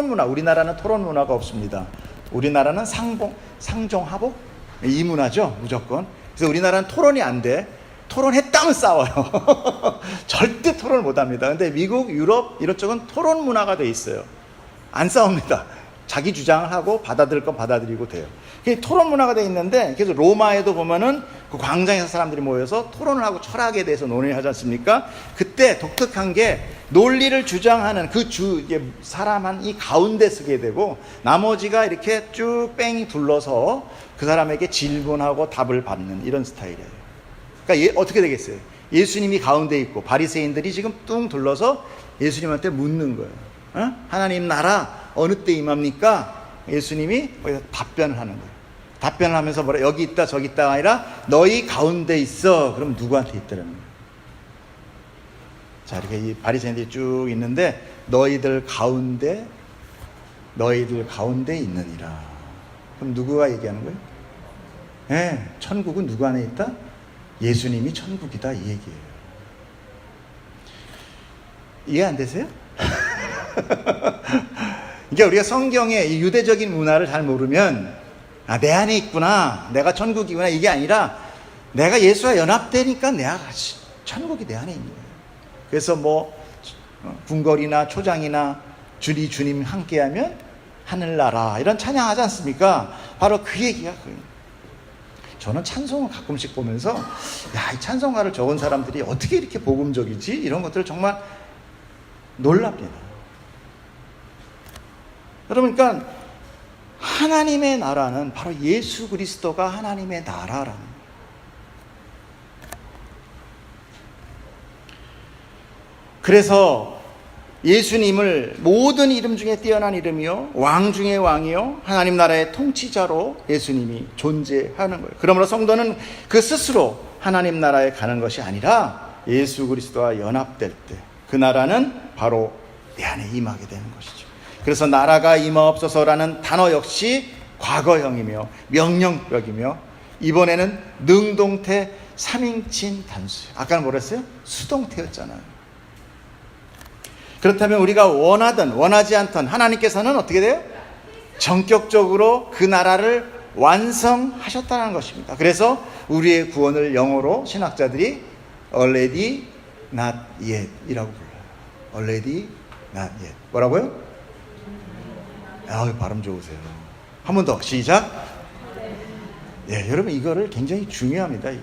문화. 우리나라는 토론 문화가 없습니다. 우리나라는 상종하복? 이 문화죠, 무조건. 그래서 우리나라는 토론이 안 돼. 토론했다면 싸워요. 절대 토론을 못 합니다. 근데 미국, 유럽 이런 쪽은 토론 문화가 돼 있어요. 안 싸웁니다. 자기 주장을 하고 받아들일 건 받아들이고 돼요. 토론 문화가 돼 있는데, 그래서 로마에도 보면은 그 광장에서 사람들이 모여서 토론을 하고 철학에 대해서 논의를 하지 않습니까? 그때 독특한 게 논리를 주장하는 사람 한 이 가운데 서게 되고, 나머지가 이렇게 쭉 뺑이 둘러서 그 사람에게 질문하고 답을 받는 이런 스타일이에요. 그러니까 어떻게 되겠어요? 예수님이 가운데 있고 바리새인들이 지금 뚱 둘러서 예수님한테 묻는 거예요. 어? 하나님 나라 어느 때 임합니까? 예수님이 거기서 답변을 하는 거예요. 답변을 하면서 뭐라, 여기 있다 저기 있다가 아니라 너희 가운데 있어. 그럼 누구한테 있더라는 거예요. 자, 이렇게 이 바리새인들이 쭉 있는데 너희들 가운데 있느니라. 그럼 누구가 얘기하는 거예요? 네, 천국은 누구 안에 있다? 예수님이 천국이다, 이 얘기예요. 이해 안 되세요? 그러니까 우리가 성경의 유대적인 문화를 잘 모르면, 아, 내 안에 있구나, 내가 천국이구나, 이게 아니라 내가 예수와 연합되니까 내가 천국이 내 안에 있는 거예요. 그래서 궁궐이나 초장이나 주님 함께하면 하늘나라 이런 찬양하지 않습니까? 바로 그 얘기가 그거예요. 저는 찬송을 가끔씩 보면서, 야, 이 찬송가를 적은 사람들이 어떻게 이렇게 복음적이지? 이런 것들을 정말 놀랍니다. 여러분, 그러니까 하나님의 나라는 바로 예수 그리스도가 하나님의 나라라는 거예요. 그래서 예수님을 모든 이름 중에 뛰어난 이름이요, 왕 중에 왕이요, 하나님 나라의 통치자로 예수님이 존재하는 거예요. 그러므로 성도는 그 스스로 하나님 나라에 가는 것이 아니라 예수 그리스도와 연합될 때 그 나라는 바로 내 안에 임하게 되는 것이죠. 그래서 나라가 임하옵소서라는 단어 역시 과거형이며 명령격이며, 이번에는 능동태 3인칭 단수예요. 아까는 뭐랬어요? 수동태였잖아요. 그렇다면 우리가 원하든 원하지 않든 하나님께서는 어떻게 돼요? 전격적으로 그 나라를 완성하셨다는 것입니다. 그래서 우리의 구원을 영어로 신학자들이 already not yet 이라고 불러요. already not yet. 뭐라고요? 발음 좋으세요. 한 번 더 시작. 예, 여러분 이거를 굉장히 중요합니다. 이게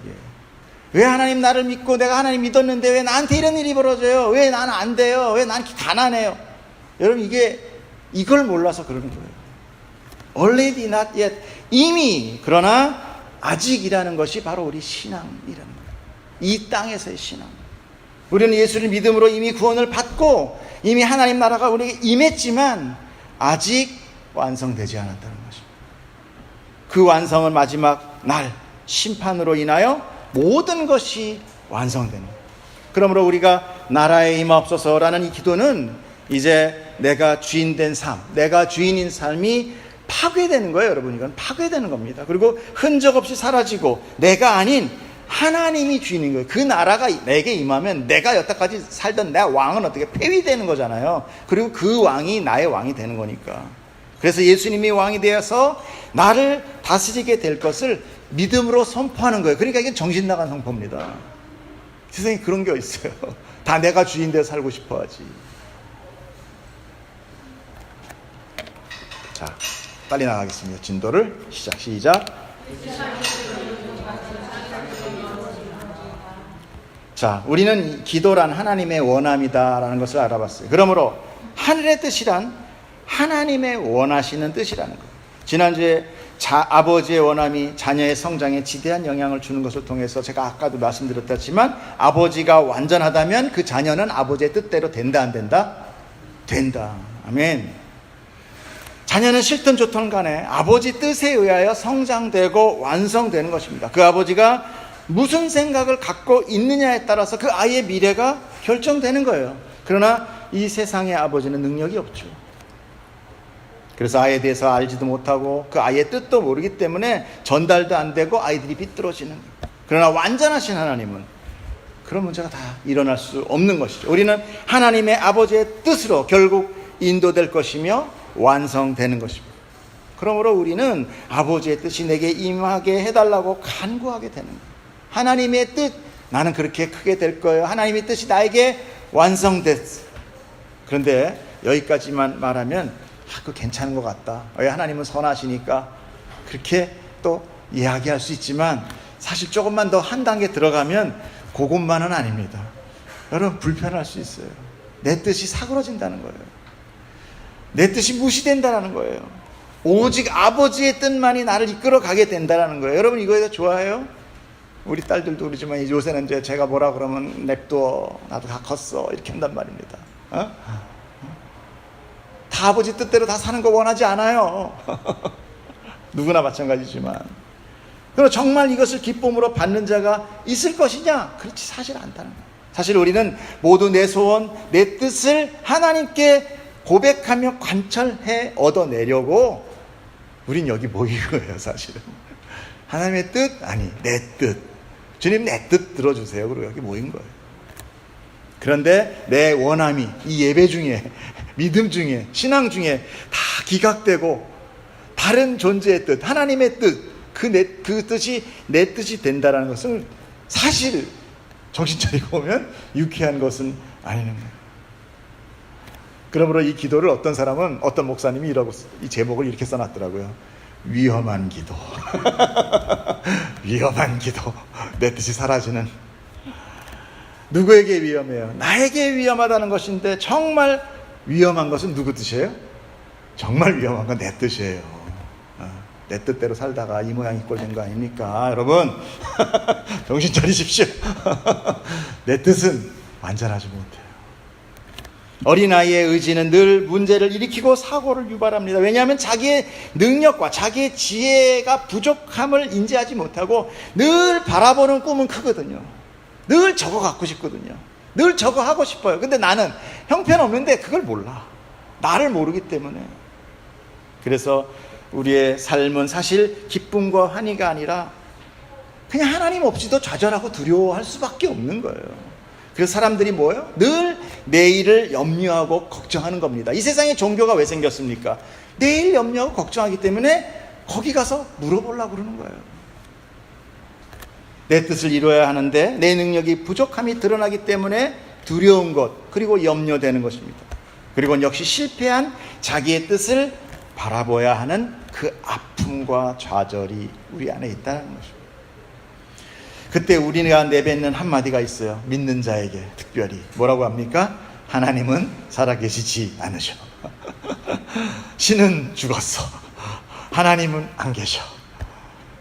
왜 하나님 나를 믿고 내가 하나님 믿었는데 왜 나한테 이런 일이 벌어져요? 왜 나는 안 돼요? 왜 난 가난해요? 여러분 이걸 몰라서 그러는 거예요. already not yet, 이미, 그러나 아직이라는 것이 바로 우리 신앙이라는 거예요. 이 땅에서의 신앙. 우리는 예수를 믿음으로 이미 구원을 받고 이미 하나님 나라가 우리에게 임했지만 아직 완성되지 않았다는 것입니다. 그 완성은 마지막 날 심판으로 인하여 모든 것이 완성되는 거예요. 그러므로 우리가 나라에 임하옵소서라는 이 기도는 이제 내가 주인된 삶, 내가 주인인 삶이 파괴되는 거예요. 여러분, 이건 파괴되는 겁니다. 그리고 흔적 없이 사라지고 내가 아닌 하나님이 주인인 거예요. 그 나라가 내게 임하면 내가 여태까지 살던 내 왕은 어떻게 폐위되는 거잖아요. 그리고 그 왕이 나의 왕이 되는 거니까. 그래서 예수님이 왕이 되어서 나를 다스리게 될 것을 믿음으로 선포하는 거예요. 그러니까 이게 정신 나간 선포입니다. 세상에 그런 게 있어요. 다 내가 주인 되어 살고 싶어 하지. 자, 빨리 나가겠습니다. 진도를 시작. 자, 우리는 기도란 하나님의 원함이다라는 것을 알아봤어요. 그러므로 하늘의 뜻이란 하나님의 원하시는 뜻이라는 거예요. 지난주에 아버지의 원함이 자녀의 성장에 지대한 영향을 주는 것을 통해서 제가 아까도 말씀드렸지만, 아버지가 완전하다면 그 자녀는 아버지의 뜻대로 된다, 안 된다? 된다. 아멘. 자녀는 싫든 좋든 간에 아버지 뜻에 의하여 성장되고 완성되는 것입니다. 그 아버지가 무슨 생각을 갖고 있느냐에 따라서 그 아이의 미래가 결정되는 거예요. 그러나 이 세상의 아버지는 능력이 없죠. 그래서 아이에 대해서 알지도 못하고 그 아이의 뜻도 모르기 때문에 전달도 안 되고 아이들이 비뚤어지는 거예요. 그러나 완전하신 하나님은 그런 문제가 다 일어날 수 없는 것이죠. 우리는 하나님의 아버지의 뜻으로 결국 인도될 것이며 완성되는 것입니다. 그러므로 우리는 아버지의 뜻이 내게 임하게 해달라고 간구하게 되는 거예요. 하나님의 뜻, 나는 그렇게 크게 될 거예요. 하나님의 뜻이 나에게 완성됐어. 그런데 여기까지만 말하면 그거 괜찮은 것 같다. 왜? 하나님은 선하시니까 그렇게 또 이야기할 수 있지만, 사실 조금만 더 한 단계 들어가면 그것만은 아닙니다. 여러분, 불편할 수 있어요. 내 뜻이 사그러진다는 거예요. 내 뜻이 무시된다는 거예요. 오직 아버지의 뜻만이 나를 이끌어 가게 된다는 거예요. 여러분, 이거에 대해서 좋아해요? 우리 딸들도 그러지만 요새는 이제 제가 뭐라 그러면 냅둬, 나도 다 컸어, 이렇게 한단 말입니다. 다 아버지 뜻대로 다 사는 거 원하지 않아요. 누구나 마찬가지지만. 그럼 정말 이것을 기쁨으로 받는 자가 있을 것이냐? 그렇지, 사실 않다는 거예요. 사실 우리는 모두 내 소원, 내 뜻을 하나님께 고백하며 관철해 얻어내려고 우린 여기 모인 거예요, 사실은. 하나님의 뜻? 아니, 내 뜻. 주님, 내 뜻 들어주세요. 그리고 여기 모인 거예요. 그런데 내 원함이 이 예배 중에, 믿음 중에, 신앙 중에 다 기각되고 다른 존재의 뜻, 하나님의 뜻, 그 뜻이 내 뜻이 된다는 것을 사실 정신 차리고 보면 유쾌한 것은 아니는 거예요. 그러므로 이 기도를 어떤 목사님이 이 제목을 이렇게 써놨더라고요. 위험한 기도. 위험한 기도. 내 뜻이 사라지는. 누구에게 위험해요? 나에게 위험하다는 것인데, 정말 위험한 것은 누구 뜻이에요? 정말 위험한 건 내 뜻이에요. 내 뜻대로 살다가 이 모양 이 꼴 된 거 아닙니까? 여러분, 정신 차리십시오. 내 뜻은 완전하지 못해요. 어린아이의 의지는 늘 문제를 일으키고 사고를 유발합니다. 왜냐하면 자기의 능력과 자기의 지혜가 부족함을 인지하지 못하고 늘 바라보는 꿈은 크거든요. 늘 저거 갖고 싶거든요. 늘 저거 하고 싶어요. 근데 나는 형편없는데 그걸 몰라. 나를 모르기 때문에. 그래서 우리의 삶은 사실 기쁨과 환희가 아니라 그냥 하나님 없이도 좌절하고 두려워할 수밖에 없는 거예요. 그래서 사람들이 뭐예요? 늘 내일을 염려하고 걱정하는 겁니다. 이 세상에 종교가 왜 생겼습니까? 내일 염려하고 걱정하기 때문에 거기 가서 물어보려고 그러는 거예요. 내 뜻을 이루어야 하는데 내 능력이 부족함이 드러나기 때문에 두려운 것, 그리고 염려되는 것입니다. 그리고 역시 실패한 자기의 뜻을 바라봐야 하는 그 아픔과 좌절이 우리 안에 있다는 것입니다. 그때 우리가 내뱉는 한마디가 있어요. 믿는 자에게 특별히 뭐라고 합니까? 하나님은 살아계시지 않으셔. 신은 죽었어. 하나님은 안 계셔.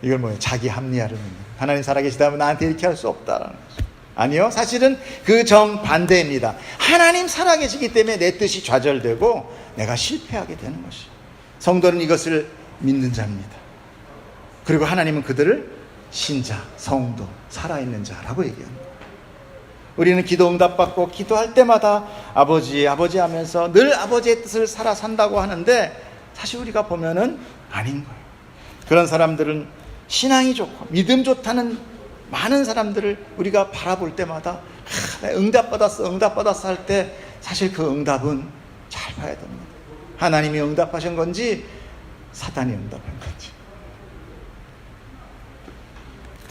이걸 뭐예요? 자기 합리화를 믿는. 하나님 살아계시다면 나한테 이렇게 할 수 없다라는 거죠. 아니요, 사실은 그 정반대입니다. 하나님 살아계시기 때문에 내 뜻이 좌절되고 내가 실패하게 되는 것이에요. 성도는 이것을 믿는 자입니다. 그리고 하나님은 그들을 신자, 성도, 살아있는 자라고 얘기합니다. 우리는 기도 응답받고 기도할 때마다 아버지 하면서 늘 아버지의 뜻을 살아 산다고 하는데 사실 우리가 보면은 아닌 거예요. 그런 사람들은 신앙이 좋고 믿음 좋다는 많은 사람들을 우리가 바라볼 때마다 응답받았어 할 때 사실 그 응답은 잘 봐야 됩니다. 하나님이 응답하신 건지 사단이 응답한 건지.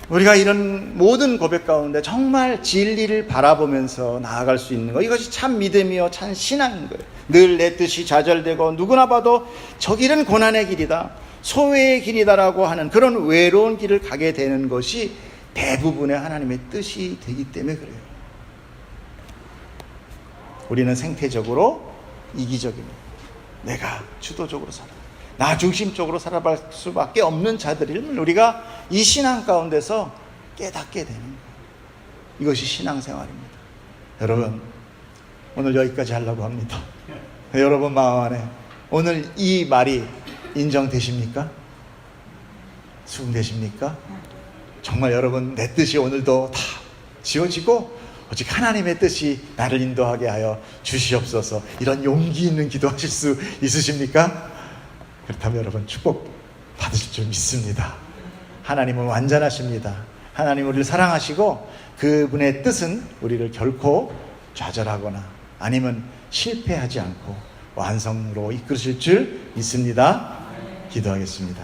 우리가 이런 모든 고백 가운데 정말 진리를 바라보면서 나아갈 수 있는 것, 이것이 참 믿음이요 참 신앙인 거예요. 늘 내 뜻이 좌절되고 누구나 봐도 저 길은 고난의 길이다, 소외의 길이다라고 하는 그런 외로운 길을 가게 되는 것이 대부분의 하나님의 뜻이 되기 때문에 그래요. 우리는 생태적으로 이기적입니다. 내가 주도적으로 살아, 나 중심적으로 살아갈 수밖에 없는 자들을 우리가 이 신앙 가운데서 깨닫게 되는 거예요. 이것이 신앙생활입니다. 여러분, 오늘 여기까지 하려고 합니다. 여러분 마음 안에 오늘 이 말이 인정되십니까? 수긍되십니까? 정말 여러분, 내 뜻이 오늘도 다 지어지고 오직 하나님의 뜻이 나를 인도하게 하여 주시옵소서, 이런 용기 있는 기도하실 수 있으십니까? 그렇다면 여러분 축복 받으실 줄 믿습니다. 하나님은 완전하십니다. 하나님 우리를 사랑하시고 그분의 뜻은 우리를 결코 좌절하거나 아니면 실패하지 않고 완성으로 이끄실 줄 믿습니다. 기도하겠습니다.